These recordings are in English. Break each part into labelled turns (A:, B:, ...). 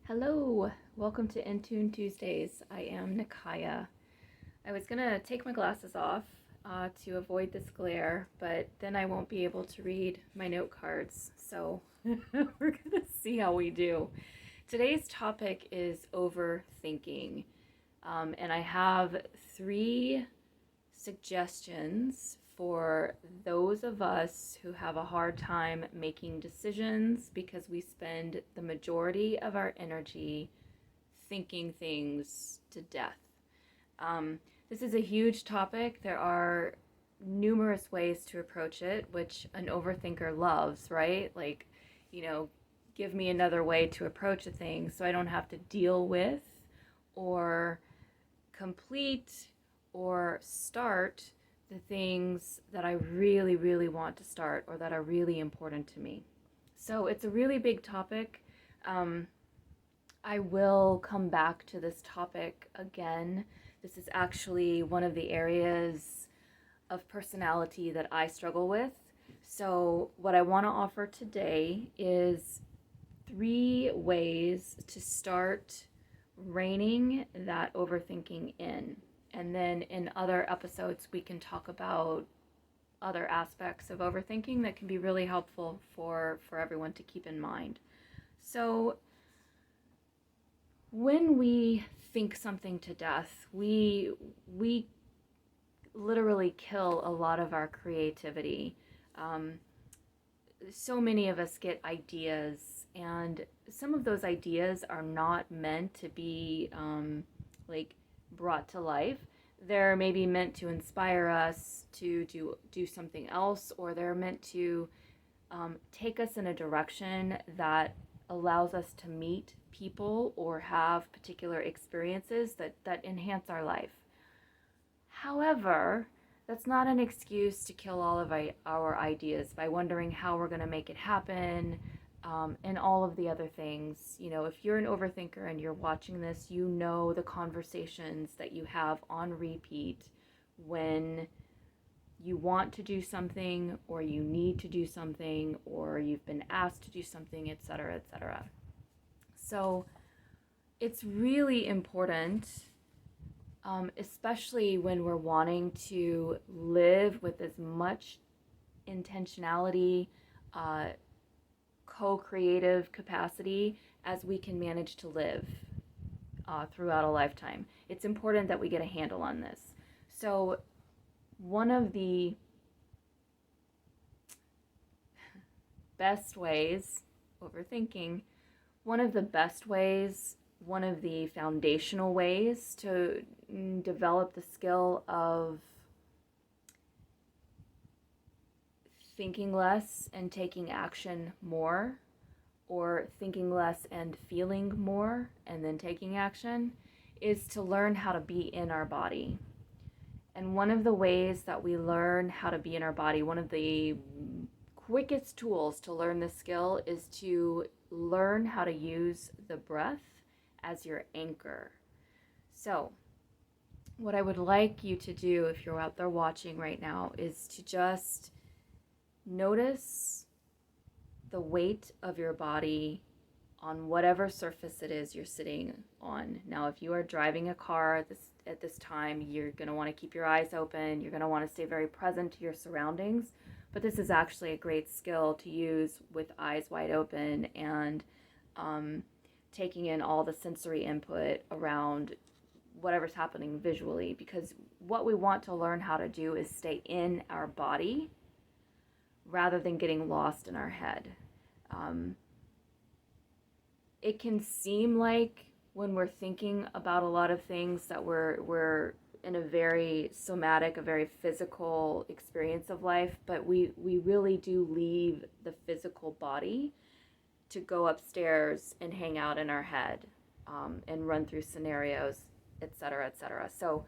A: Hello, welcome to In Tune Tuesdays. I am Nikaya. I was gonna take my glasses off to avoid this glare, but then I won't be able to read my note cards, so we're gonna see how we do. Today's topic is overthinking, and I have 3 suggestions for those of us who have a hard time making decisions because we spend the majority of our energy thinking things to death. This is a huge topic. There are numerous ways to approach it, which an overthinker loves, right? Like, give me another way to approach a thing so I don't have to deal with or complete or start the things that I really, really want to start or that are really important to me. So it's a really big topic. I will come back to this topic again. This is actually one of the areas of personality that I struggle with. So, what I want to offer today is 3 ways to start reining that overthinking in. And then in other episodes, we can talk about other aspects of overthinking that can be really helpful for everyone to keep in mind. So, when we think something to death, we literally kill a lot of our creativity. So many of us get ideas, and some of those ideas are not meant to be brought to life. They're maybe meant to inspire us to do something else, or they're meant to take us in a direction that allows us to meet people or have particular experiences that enhance our life. However, that's not an excuse to kill all of our ideas by wondering how we're going to make it happen, and all of the other things. If you're an overthinker and you're watching this, the conversations that you have on repeat when you want to do something, or you need to do something, or you've been asked to do something, etc., etc. So it's really important, especially when we're wanting to live with as much intentionality, co-creative capacity as we can manage to live throughout a lifetime. It's important that we get a handle on this. So one of the best ways, overthinking, one of the best ways, one of the foundational ways to develop the skill of thinking less and taking action more, or thinking less and feeling more and then taking action, is to learn how to be in our body. And one of the ways that we learn how to be in our body, one of the quickest tools to learn this skill, is to learn how to use the breath as your anchor. So, what I would like you to do if you're out there watching right now is to just notice the weight of your body on whatever surface it is you're sitting on. Now, if you are driving a car at this time, you're going to want to keep your eyes open. You're going to want to stay very present to your surroundings. But this is actually a great skill to use with eyes wide open and taking in all the sensory input around whatever's happening visually. Because what we want to learn how to do is stay in our body rather than getting lost in our head. It can seem like when we're thinking about a lot of things that we're in a very somatic, a very physical experience of life, but we really do leave the physical body to go upstairs and hang out in our head, and run through scenarios, etc., etc. So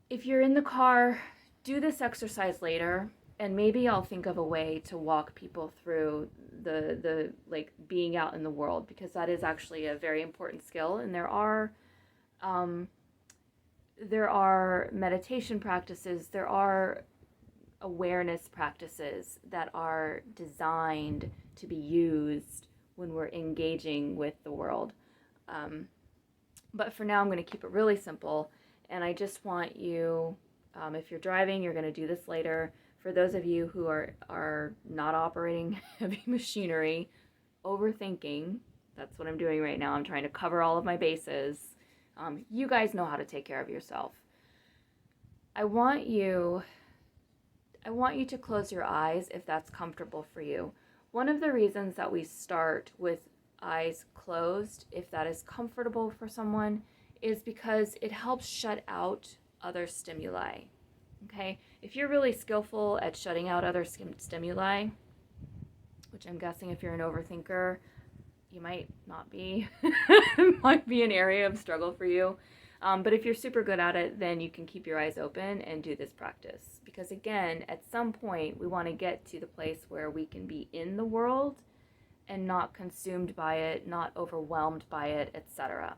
A: if you're in the car, do this exercise later, and maybe I'll think of a way to walk people through the being out in the world, because that is actually a very important skill. And there are meditation practices, there are awareness practices that are designed to be used when we're engaging with the world. But for now, I'm going to keep it really simple. And I just want you, if you're driving, you're going to do this later. For those of you who are not operating heavy machinery, overthinking, that's what I'm doing right now. I'm trying to cover all of my bases. You guys know how to take care of yourself. I want you to close your eyes if that's comfortable for you. One of the reasons that we start with eyes closed, if that is comfortable for someone, is because it helps shut out other stimuli. Okay? If you're really skillful at shutting out other stimuli, which I'm guessing if you're an overthinker, you might not be. It might be an area of struggle for you. But if you're super good at it, then you can keep your eyes open and do this practice. Because again, at some point, we want to get to the place where we can be in the world and not consumed by it, not overwhelmed by it, etc.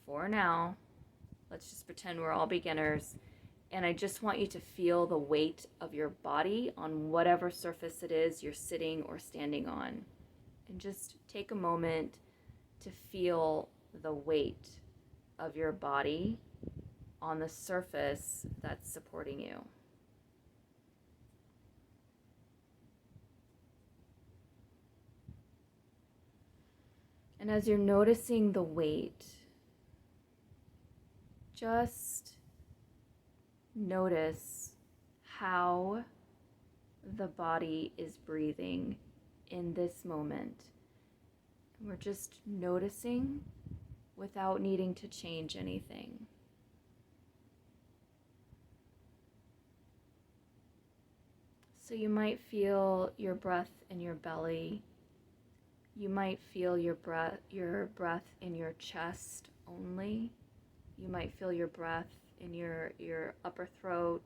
A: For now, let's just pretend we're all beginners. And I just want you to feel the weight of your body on whatever surface it is you're sitting or standing on. And just take a moment to feel the weight of your body on the surface that's supporting you. And as you're noticing the weight, just notice how the body is breathing in this moment. And we're just noticing without needing to change anything. So you might feel your breath in your belly. You might feel your breath in your chest only. You might feel your breath in your upper throat.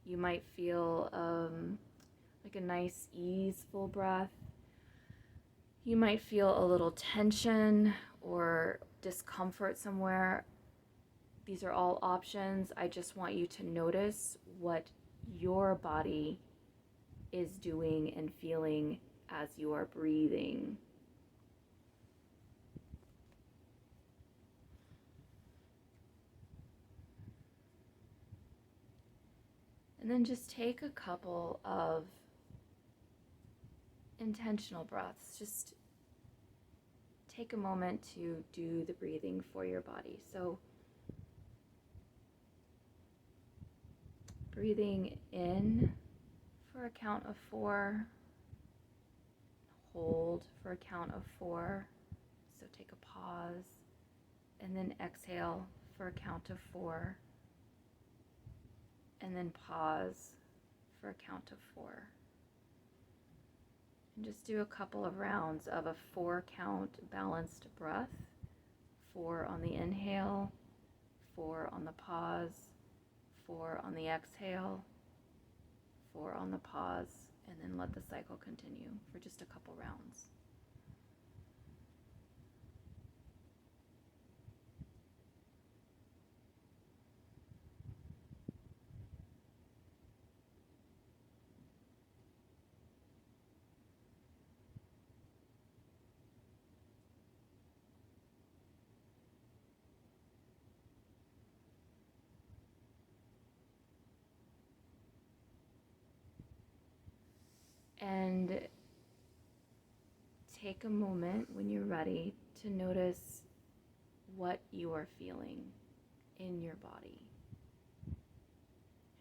A: You might feel like a nice easeful breath. You might feel a little tension or discomfort somewhere. These are all options. I just want you to notice what your body is doing and feeling as you are breathing. And then just take a couple of intentional breaths. Just take a moment to do the breathing for your body. So breathing in for a count of 4. Hold for a count of 4. So take a pause. And then exhale for a count of 4. And then pause for a count of 4. And just do a couple of rounds of a 4-count balanced breath. 4 on the inhale, 4 on the pause, 4 on the exhale, 4 on the pause, and then let the cycle continue for just a couple rounds. And take a moment when you're ready to notice what you are feeling in your body.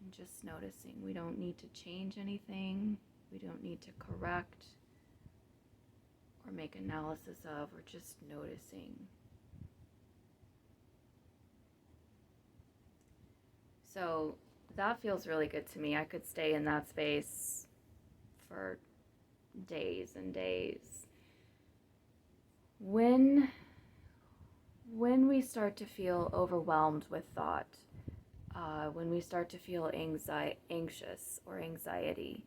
A: And just noticing. We don't need to change anything. We don't need to correct or make analysis of. We're just noticing. So that feels really good to me. I could stay in that space for days and days. When we start to feel overwhelmed with thought, when we start to feel anxious or anxiety,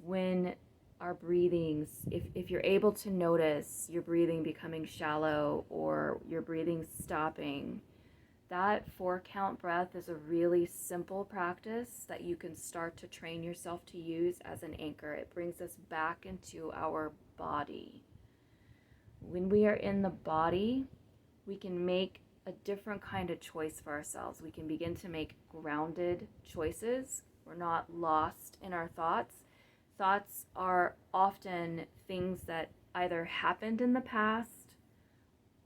A: when our breathings, if you're able to notice your breathing becoming shallow or your breathing stopping, that 4 count breath is a really simple practice that you can start to train yourself to use as an anchor. It brings us back into our body. When we are in the body, we can make a different kind of choice for ourselves. We can begin to make grounded choices. We're not lost in our thoughts. Thoughts are often things that either happened in the past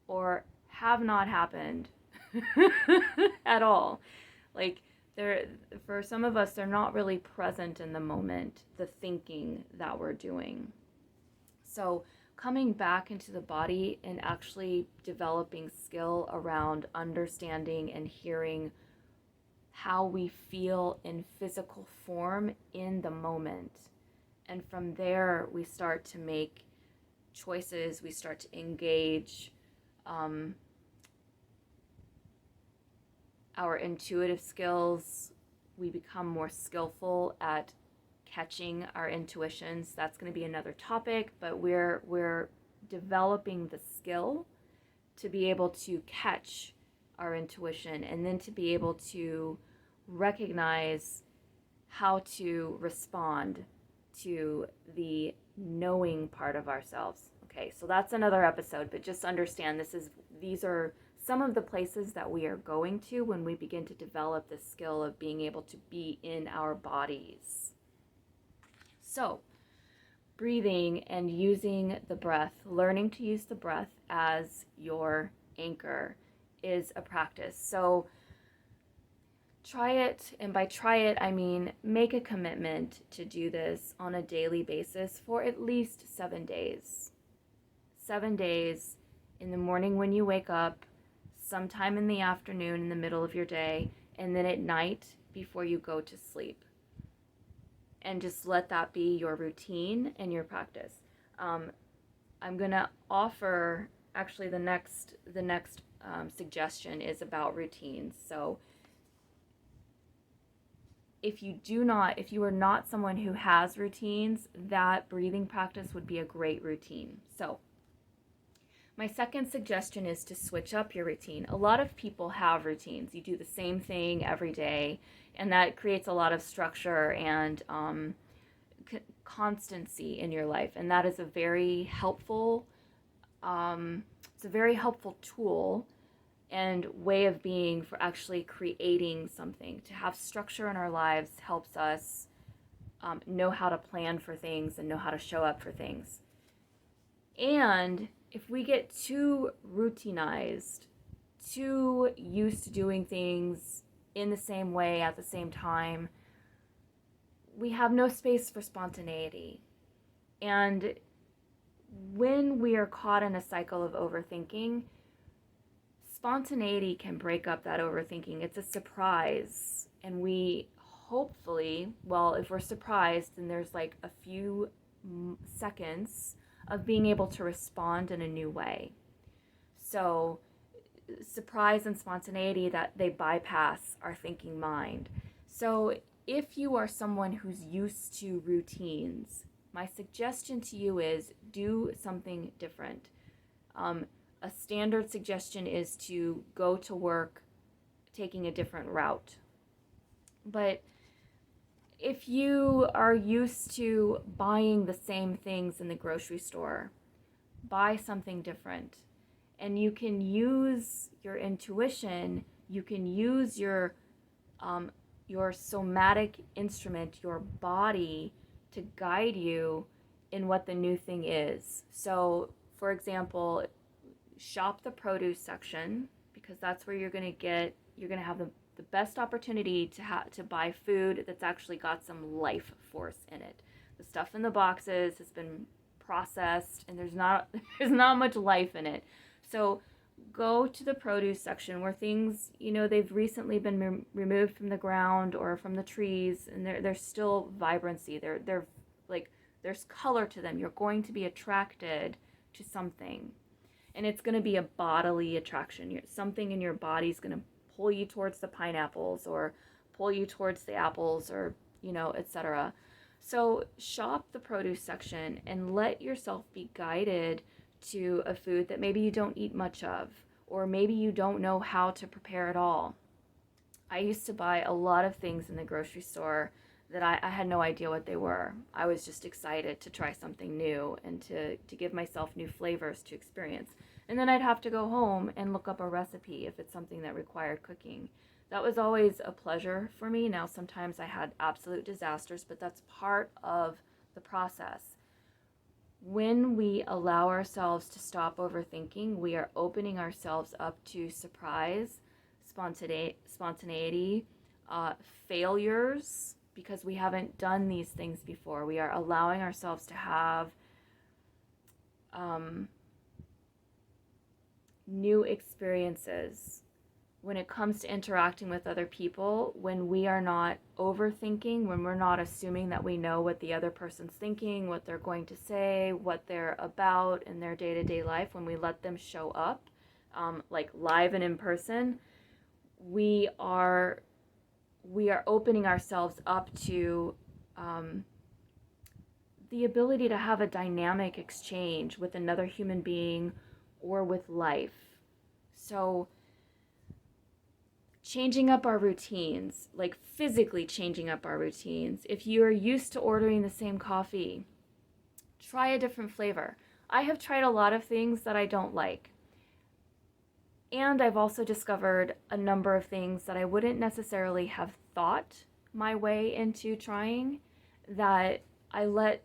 A: or have not happened at all. Like, they're, for some of us, they're not really present in the moment, the thinking that we're doing. So coming back into the body and actually developing skill around understanding and hearing how we feel in physical form in the moment. And from there, we start to make choices, we start to engage our intuitive skills. We become more skillful at catching our intuitions. That's going to be another topic, but we're developing the skill to be able to catch our intuition and then to be able to recognize how to respond to the knowing part of ourselves. Okay, so that's another episode, but just understand these are some of the places that we are going to when we begin to develop the skill of being able to be in our bodies. So, breathing and using the breath, learning to use the breath as your anchor is a practice. So, try it, and by try it, I mean make a commitment to do this on a daily basis for at least 7 days. 7 days in the morning when you wake up, sometime in the afternoon in the middle of your day, and then at night before you go to sleep. And just let that be your routine and your practice. I'm gonna offer, actually the next suggestion is about routines. So if you are not someone who has routines, that breathing practice would be a great routine. So my second suggestion is to switch up your routine. A lot of people have routines. You do the same thing every day, and that creates a lot of structure and constancy in your life. And that is a very helpful, it's a very helpful tool and way of being for actually creating something. To have structure in our lives helps us know how to plan for things and know how to show up for things. And if we get too routinized, too used to doing things in the same way at the same time, we have no space for spontaneity. And when we are caught in a cycle of overthinking, spontaneity can break up that overthinking. It's a surprise. And we hopefully, well, if we're surprised, then there's like a few seconds of being able to respond in a new way. So surprise and spontaneity, that they bypass our thinking mind. So if you are someone who's used to routines, my suggestion to you is do something different. A standard suggestion is to go to work taking a different route. But if you are used to buying the same things in the grocery store, buy something different. And you can use your intuition, you can use your somatic instrument, your body, to guide you in what the new thing is. So, for example, shop the produce section, because that's where you're going to have the best opportunity to buy food that's actually got some life force in it. The stuff in the boxes has been processed and there's not much life in it. So go to the produce section where things, they've recently been removed from the ground or from the trees, and there's still vibrancy. They're like, there's color to them. You're going to be attracted to something, and it's going to be a bodily attraction. Something in your body is going to pull you towards the pineapples or pull you towards the apples, or etc. So shop the produce section and let yourself be guided to a food that maybe you don't eat much of, or maybe you don't know how to prepare at all. I used to buy a lot of things in the grocery store that I had no idea what they were. I was just excited to try something new and to give myself new flavors to experience. And then I'd have to go home and look up a recipe if it's something that required cooking. That was always a pleasure for me. Now, sometimes I had absolute disasters, but that's part of the process. When we allow ourselves to stop overthinking, we are opening ourselves up to surprise, spontaneity, failures, because we haven't done these things before. We are allowing ourselves to have new experiences. When it comes to interacting with other people, when we are not overthinking, when we're not assuming that we know what the other person's thinking, what they're going to say, what they're about in their day-to-day life, when we let them show up, like live and in person, we are opening ourselves up to the ability to have a dynamic exchange with another human being or with life. So changing up our routines, like physically changing up our routines. If you are used to ordering the same coffee, try a different flavor. I have tried a lot of things that I don't like. And I've also discovered a number of things that I wouldn't necessarily have thought my way into trying, that I let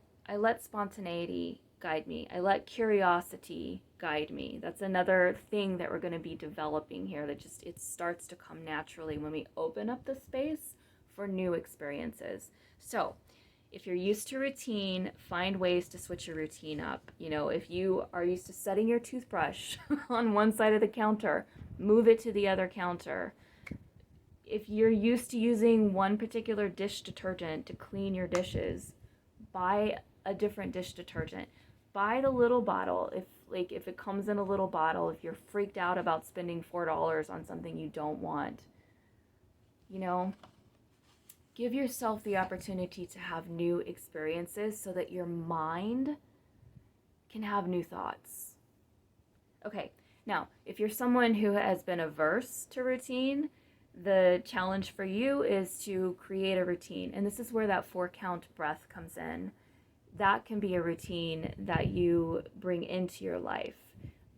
A: spontaneity guide me. I let curiosity guide me. That's another thing that we're going to be developing here, that just it starts to come naturally when we open up the space for new experiences. So if you're used to routine, find ways to switch your routine up. You know, if you are used to setting your toothbrush on one side of the counter, move it to the other counter. If you're used to using one particular dish detergent to clean your dishes, buy a different dish detergent. Buy the little bottle. If it comes in a little bottle, if you're freaked out about spending $4 on something you don't want, you know, give yourself the opportunity to have new experiences so that your mind can have new thoughts. Okay, now, if you're someone who has been averse to routine, the challenge for you is to create a routine. And this is where that 4-count breath comes in. That can be a routine that you bring into your life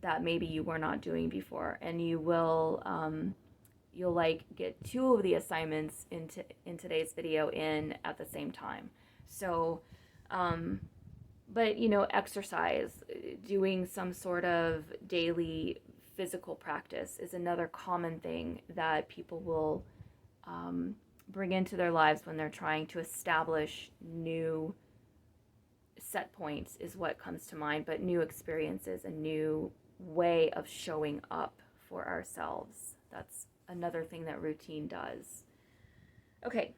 A: that maybe you were not doing before, and you will you'll like get 2 of the assignments in today's video in at the same time. So but you know, exercise, doing some sort of daily physical practice is another common thing that people will bring into their lives when they're trying to establish new set points, is what comes to mind, but new experiences, a new way of showing up for ourselves. That's another thing that routine does. Okay,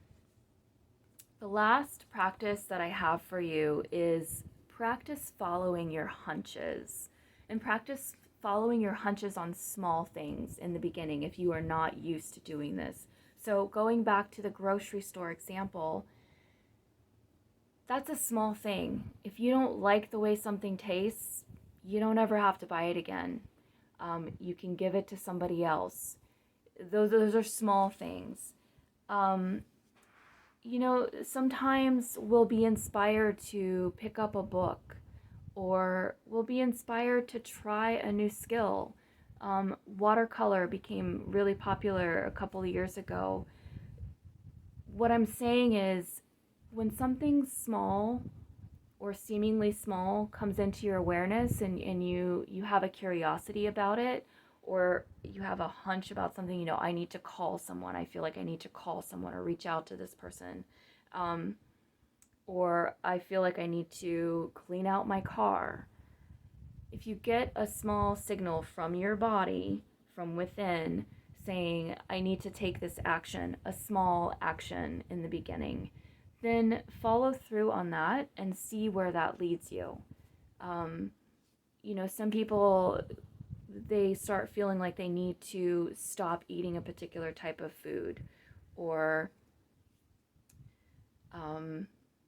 A: the last practice that I have for you is practice following your hunches, and practice following your hunches on small things in the beginning if you are not used to doing this. So going back to the grocery store example, that's a small thing. If you don't like the way something tastes, you don't ever have to buy it again. You can give it to somebody else. Those are small things. You know, sometimes we'll be inspired to pick up a book, or we'll be inspired to try a new skill. Watercolor became really popular a couple of years ago. What I'm saying is, when something small or seemingly small comes into your awareness, and you have a curiosity about it, or you have a hunch about something, you know, I need to call someone, I feel like I need to call someone or reach out to this person, or I feel like I need to clean out my car. If you get a small signal from your body, from within, saying, I need to take this action, a small action in the beginning, then follow through on that and see where that leads you. You know, some people, they start feeling like they need to stop eating a particular type of food, or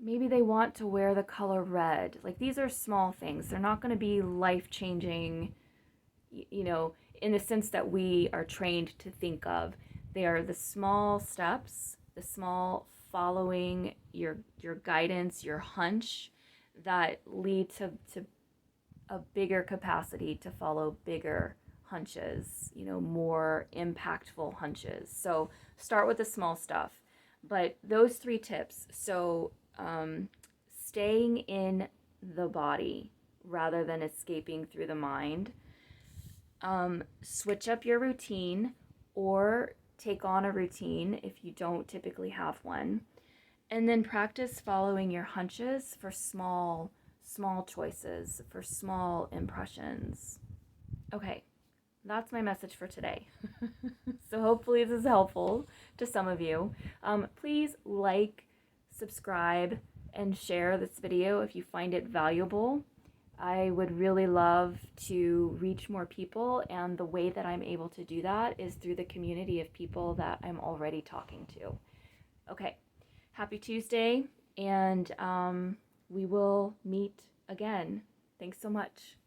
A: maybe they want to wear the color red. Like, these are small things. They're not going to be life-changing. You know, in the sense that we are trained to think of. They are the small steps, the small following your guidance, your hunch that lead to a bigger capacity to follow bigger hunches, more impactful hunches. So start with the small stuff. But those 3 tips, so staying in the body rather than escaping through the mind, switch up your routine or take on a routine if you don't typically have one, and then practice following your hunches for small choices, for small impressions. Okay, that's my message for today. So hopefully this is helpful to some of you. Please like, subscribe, and share this video if you find it valuable. I would really love to reach more people, and the way that I'm able to do that is through the community of people that I'm already talking to. Okay, happy Tuesday, and we will meet again. Thanks so much.